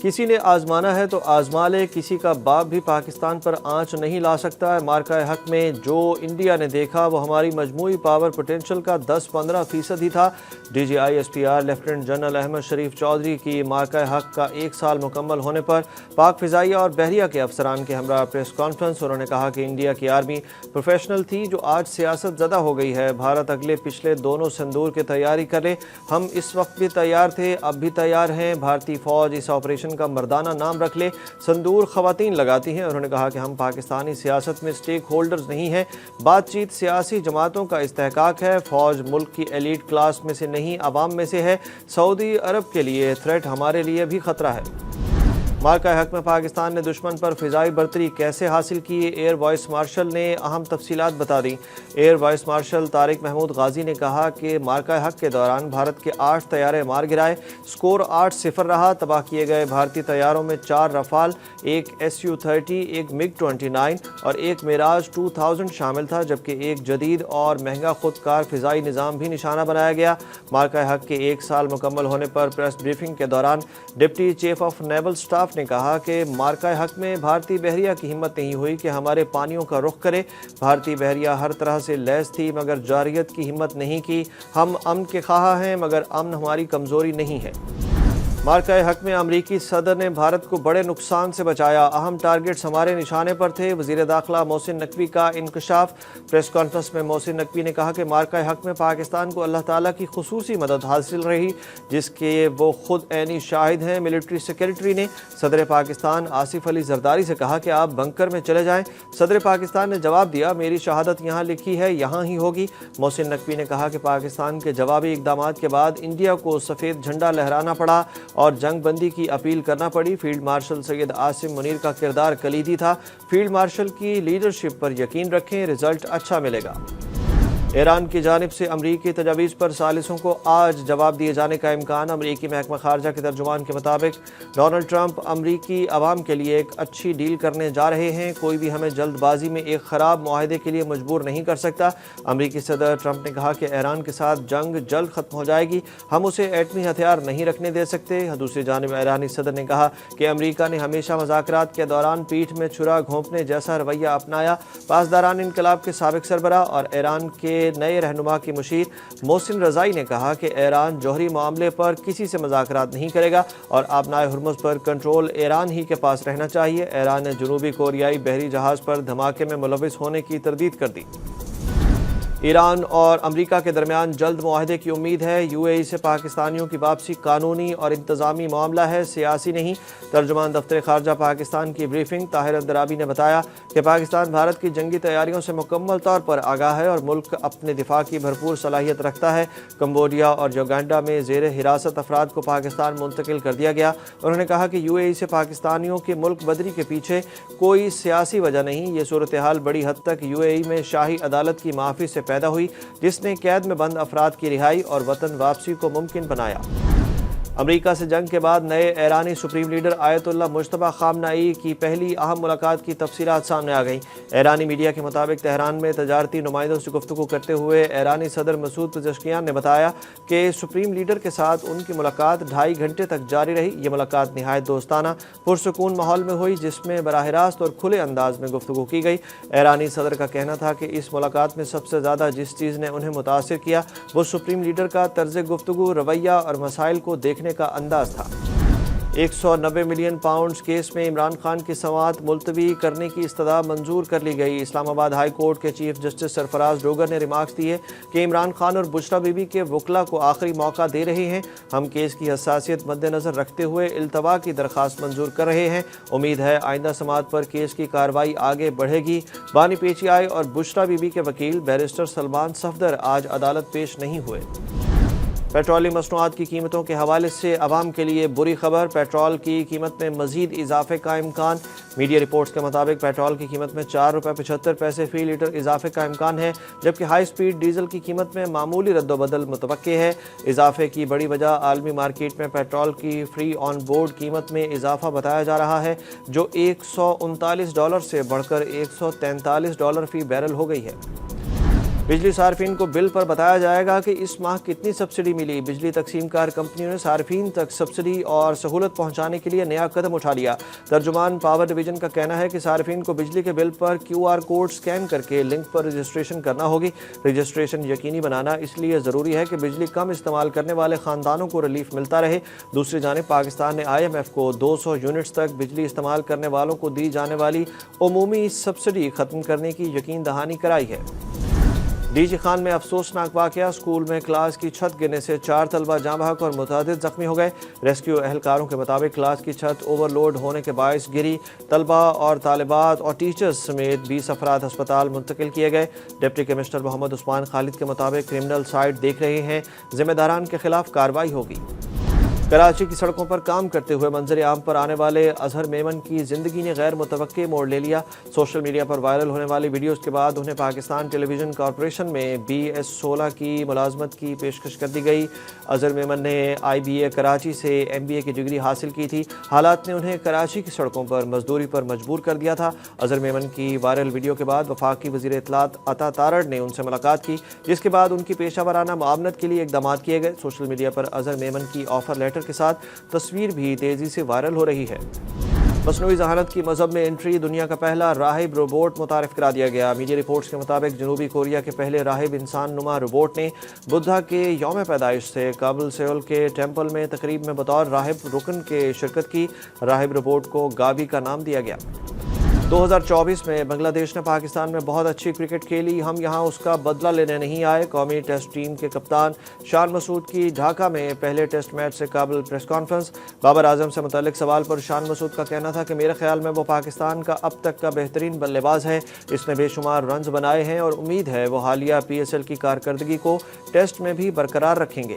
کسی نے آزمانا ہے تو آزما لے، کسی کا باپ بھی پاکستان پر آنچ نہیں لا سکتا ہے۔ مارکہ حق میں جو انڈیا نے دیکھا وہ ہماری مجموعی پاور پوٹینشل کا 10-15% ہی تھا۔ D G I S P R lieutenant general Ahmed Sharif Chaudhry کی مارکہ حق کا 1 سال مکمل ہونے پر پاک فضائیہ اور بحریہ کے افسران کے ہمراہ پریس کانفرنس۔ انہوں نے کہا کہ انڈیا کی آرمی پروفیشنل تھی جو آج سیاست زدہ ہو گئی ہے۔ بھارت اگلے پچھلے دونوں سندور کی تیاری کرے، ہم اس وقت بھی تیار تھے، اب بھی تیار ہیں۔ بھارتی فوج اس آپریشن کا مردانہ نام رکھ لے، سندور خواتین لگاتی ہیں۔ انہوں نے کہا کہ ہم پاکستانی سیاست میں سٹیک ہولڈرز نہیں ہیں، بات چیت سیاسی جماعتوں کا استحقاق ہے۔ فوج ملک کی ایلیٹ کلاس میں سے نہیں، عوام میں سے ہے۔ سعودی عرب کے لیے تھریٹ ہمارے لیے بھی خطرہ ہے۔ مارکہ حق میں پاکستان نے دشمن پر فضائی برتری کیسے حاصل کی، ایئر وائس مارشل نے اہم تفصیلات بتا دیں۔ Air vice marshal Tariq Mahmood Ghazi نے کہا کہ مارکہ حق کے دوران بھارت کے 8 طیارے مار گرائے، سکور 8-0 رہا۔ تباہ کیے گئے بھارتی طیاروں میں 4 رفال، ایک SU-30، ایک MiG-29 اور ایک میراج 2000 شامل تھا، جبکہ ایک جدید اور مہنگا خودکار فضائی نظام بھی نشانہ بنایا گیا۔ مارکہ حق کے 1 سال مکمل ہونے پر پریس بریفنگ کے دوران deputy chief of naval staff نے کہا کہ مارکہ حق میں بھارتی بحریہ کی ہمت نہیں ہوئی کہ ہمارے پانیوں کا رخ کرے۔ بھارتی بحریہ ہر طرح سے لیس تھی مگر جارحیت کی ہمت نہیں کی۔ ہم امن کے خواہاں ہیں مگر امن ہماری کمزوری نہیں ہے۔ مارکہ حق میں امریکی صدر نے بھارت کو بڑے نقصان سے بچایا، اہم ٹارگٹس ہمارے نشانے پر تھے۔ وزیر داخلہ محسن نقوی کا انکشاف۔ پریس کانفرنس میں محسن نقوی نے کہا کہ مارکہ حق میں پاکستان کو اللہ تعالیٰ کی خصوصی مدد حاصل رہی جس کے وہ خود عینی شاہد ہیں۔ ملٹری سیکریٹری نے صدر پاکستان آصف علی زرداری سے کہا کہ آپ بنکر میں چلے جائیں۔ صدر پاکستان نے جواب دیا، میری شہادت یہاں لکھی ہے، یہاں ہی ہوگی۔ محسن نقوی نے کہا کہ پاکستان کے جوابی اقدامات کے بعد انڈیا کو سفید جھنڈا لہرانا پڑا اور جنگ بندی کی اپیل کرنا پڑی۔ فیلڈ مارشل سید عاصم منیر کا کردار کلیدی تھا۔ فیلڈ مارشل کی لیڈرشپ پر یقین رکھیں، رزلٹ اچھا ملے گا۔ ایران کی جانب سے امریکی تجاویز پر ثالثوں کو آج جواب دیے جانے کا امکان۔ امریکی محکمہ خارجہ کے ترجمان کے مطابق ڈونلڈ ٹرمپ امریکی عوام کے لیے ایک اچھی ڈیل کرنے جا رہے ہیں، کوئی بھی ہمیں جلد بازی میں ایک خراب معاہدے کے لیے مجبور نہیں کر سکتا۔ امریکی صدر ٹرمپ نے کہا کہ ایران کے ساتھ جنگ جلد ختم ہو جائے گی، ہم اسے ایٹمی ہتھیار نہیں رکھنے دے سکتے۔ دوسری جانب ایرانی صدر نے کہا کہ امریکہ نے ہمیشہ مذاکرات کے دوران پیٹھ میں چھرا گھونپنے جیسا رویہ اپنایا۔ پاسداران انقلاب کے سابق سربراہ اور ایران کے نئے رہنما کی مشیر محسن رضائی نے کہا کہ ایران جوہری معاملے پر کسی سے مذاکرات نہیں کرے گا اور آبنائے ہرمز پر کنٹرول ایران ہی کے پاس رہنا چاہیے۔ ایران نے جنوبی کوریائی بحری جہاز پر دھماکے میں ملوث ہونے کی تردید کر دی۔ ایران اور امریکہ کے درمیان جلد معاہدے کی امید ہے۔ UAE سے پاکستانیوں کی واپسی قانونی اور انتظامی معاملہ ہے، سیاسی نہیں۔ ترجمان دفتر خارجہ پاکستان کی بریفنگ طاہر اندرابی نے بتایا کہ پاکستان بھارت کی جنگی تیاریوں سے مکمل طور پر آگاہ ہے اور ملک اپنے دفاع کی بھرپور صلاحیت رکھتا ہے۔ کمبوڈیا اور یوگینڈا میں زیر حراست افراد کو پاکستان منتقل کر دیا گیا۔ انہوں نے کہا کہ UAE سے پاکستانیوں کی ملک بدری کے پیچھے کوئی سیاسی وجہ نہیں، یہ صورتحال بڑی حد تک UAE میں شاہی عدالت کی معافی سے پیدا ہوئی جس نے قید میں بند افراد کی رہائی اور وطن واپسی کو ممکن بنایا۔ امریکہ سے جنگ کے بعد نئے ایرانی سپریم لیڈر آیت اللہ مجتبی خامنئی کی پہلی اہم ملاقات کی تفصیلات سامنے آ گئیں۔ ایرانی میڈیا کے مطابق تہران میں تجارتی نمائندوں سے گفتگو کرتے ہوئے ایرانی صدر مسعود پزشکیان نے بتایا کہ سپریم لیڈر کے ساتھ ان کی ملاقات 2.5 گھنٹے تک جاری رہی۔ یہ ملاقات نہایت دوستانہ پرسکون ماحول میں ہوئی جس میں براہ راست اور کھلے انداز میں گفتگو کی گئی۔ ایرانی صدر کا کہنا تھا کہ اس ملاقات میں سب سے زیادہ جس چیز نے انہیں متاثر کیا وہ سپریم لیڈر کا طرز گفتگو، رویہ اور مسائل کو دیکھنے کا انداز تھا۔ 190 ملین پاؤنڈز کیس میں عمران خان کی سماعت ملتوی کرنے کی استدعا منظور کر لی گئی۔ اسلام آباد ہائی کورٹ کے چیف جسٹس سرفراز ڈوگر نے ریمارکس دیے کہ عمران خان اور بشریٰ بی بی کے وکلاء کو آخری موقع دے رہے ہیں، ہم کیس کی حساسیت مد نظر رکھتے ہوئے التوا کی درخواست منظور کر رہے ہیں، امید ہے آئندہ سماعت پر کیس کی کارروائی آگے بڑھے گی۔ بانی PTI اور بشریٰ بی بی کے وکیل بیرسٹر سلمان صفدر آج عدالت پیش نہیں ہوئے۔ پیٹرولیم مصنوعات کی قیمتوں کے حوالے سے عوام کے لیے بری خبر، پیٹرول کی قیمت میں مزید اضافے کا امکان۔ میڈیا رپورٹس کے مطابق پیٹرول کی قیمت میں 4.75 روپے فی لیٹر اضافے کا امکان ہے، جبکہ ہائی سپیڈ ڈیزل کی قیمت میں معمولی رد و بدل متوقع ہے۔ اضافے کی بڑی وجہ عالمی مارکیٹ میں پیٹرول کی فری آن بورڈ قیمت میں اضافہ بتایا جا رہا ہے، جو $139 سے بڑھ کر $143 فی بیرل ہو گئی ہے۔ بجلی صارفین کو بل پر بتایا جائے گا کہ اس ماہ کتنی سبسڈی ملی۔ بجلی تقسیم کار کمپنیوں نے صارفین تک سبسڈی اور سہولت پہنچانے کے لیے نیا قدم اٹھا لیا۔ ترجمان پاور ڈویژن کا کہنا ہے کہ صارفین کو بجلی کے بل پر QR کوڈ سکین کر کے لنک پر رجسٹریشن کرنا ہوگی۔ رجسٹریشن یقینی بنانا اس لیے ضروری ہے کہ بجلی کم استعمال کرنے والے خاندانوں کو ریلیف ملتا رہے۔ دوسری جانب پاکستان نے IMF کو 200 یونٹس تک بجلی استعمال کرنے والوں کو دی جانے والی عمومی سبسڈی ختم کرنے کی یقین دہانی کرائی ہے۔ DG خان میں افسوسناک واقعہ، اسکول میں کلاس کی چھت گرنے سے 4 طلبہ جاں بحق اور متعدد زخمی ہو گئے۔ ریسکیو اہلکاروں کے مطابق کلاس کی چھت اوور لوڈ ہونے کے باعث گری۔ طلبہ اور طالبات اور ٹیچرز سمیت 20 افراد ہسپتال منتقل کیے گئے۔ ڈپٹی کمشنر محمد عثمان خالد کے مطابق کرمنل سائٹ دیکھ رہے ہیں، ذمہ داران کے خلاف کارروائی ہوگی۔ کراچی کی سڑکوں پر کام کرتے ہوئے منظر عام پر آنے والے اظہر میمن کی زندگی نے غیر متوقع موڑ لے لیا۔ سوشل میڈیا پر وائرل ہونے والی ویڈیوز کے بعد انہیں پاکستان ٹیلی ویژن کارپوریشن میں BS16 کی ملازمت کی پیشکش کر دی گئی۔ اظہر میمن نے IBA کراچی سے MBA کی ڈگری حاصل کی تھی۔ حالات نے انہیں کراچی کی سڑکوں پر مزدوری پر مجبور کر دیا تھا۔ اظہر میمن کی وائرل ویڈیو کے بعد وفاقی وزیر اطلاعات عطا تارڑ نے ان سے ملاقات کی، جس کے بعد ان کی پیشہ ورانہ معاونت کے لیے اقدامات کیے گئے۔ سوشل میڈیا پر اظہر میمن کی آفر لیٹر کے ساتھ تصویر بھی تیزی سے وائرل ہو رہی ہے۔ مصنوعی ذہانت کی مذہب میں انٹری، دنیا کا پہلا راہب روبوٹ متعارف کرا دیا گیا۔ میڈیا رپورٹس کے مطابق جنوبی کوریا کے پہلے راہب انسان نما روبوٹ نے بدھا کے یوم پیدائش سے کابل سیول کے ٹیمپل میں تقریب میں بطور راہب رکن کے شرکت کی۔ راہب روبوٹ کو گابی کا نام دیا گیا۔ 2024 میں بنگلہ دیش نے پاکستان میں بہت اچھی کرکٹ کھیلی، ہم یہاں اس کا بدلہ لینے نہیں آئے۔ قومی ٹیسٹ ٹیم کے کپتان شان مسعود کی ڈھاکہ میں پہلے ٹیسٹ میچ سے قبل پریس کانفرنس۔ بابر اعظم سے متعلق سوال پر شان مسعود کا کہنا تھا کہ میرے خیال میں وہ پاکستان کا اب تک کا بہترین بلے باز ہے، اس نے بے شمار رنز بنائے ہیں اور امید ہے وہ حالیہ PSL کی کارکردگی کو ٹیسٹ میں بھی برقرار رکھیں گے۔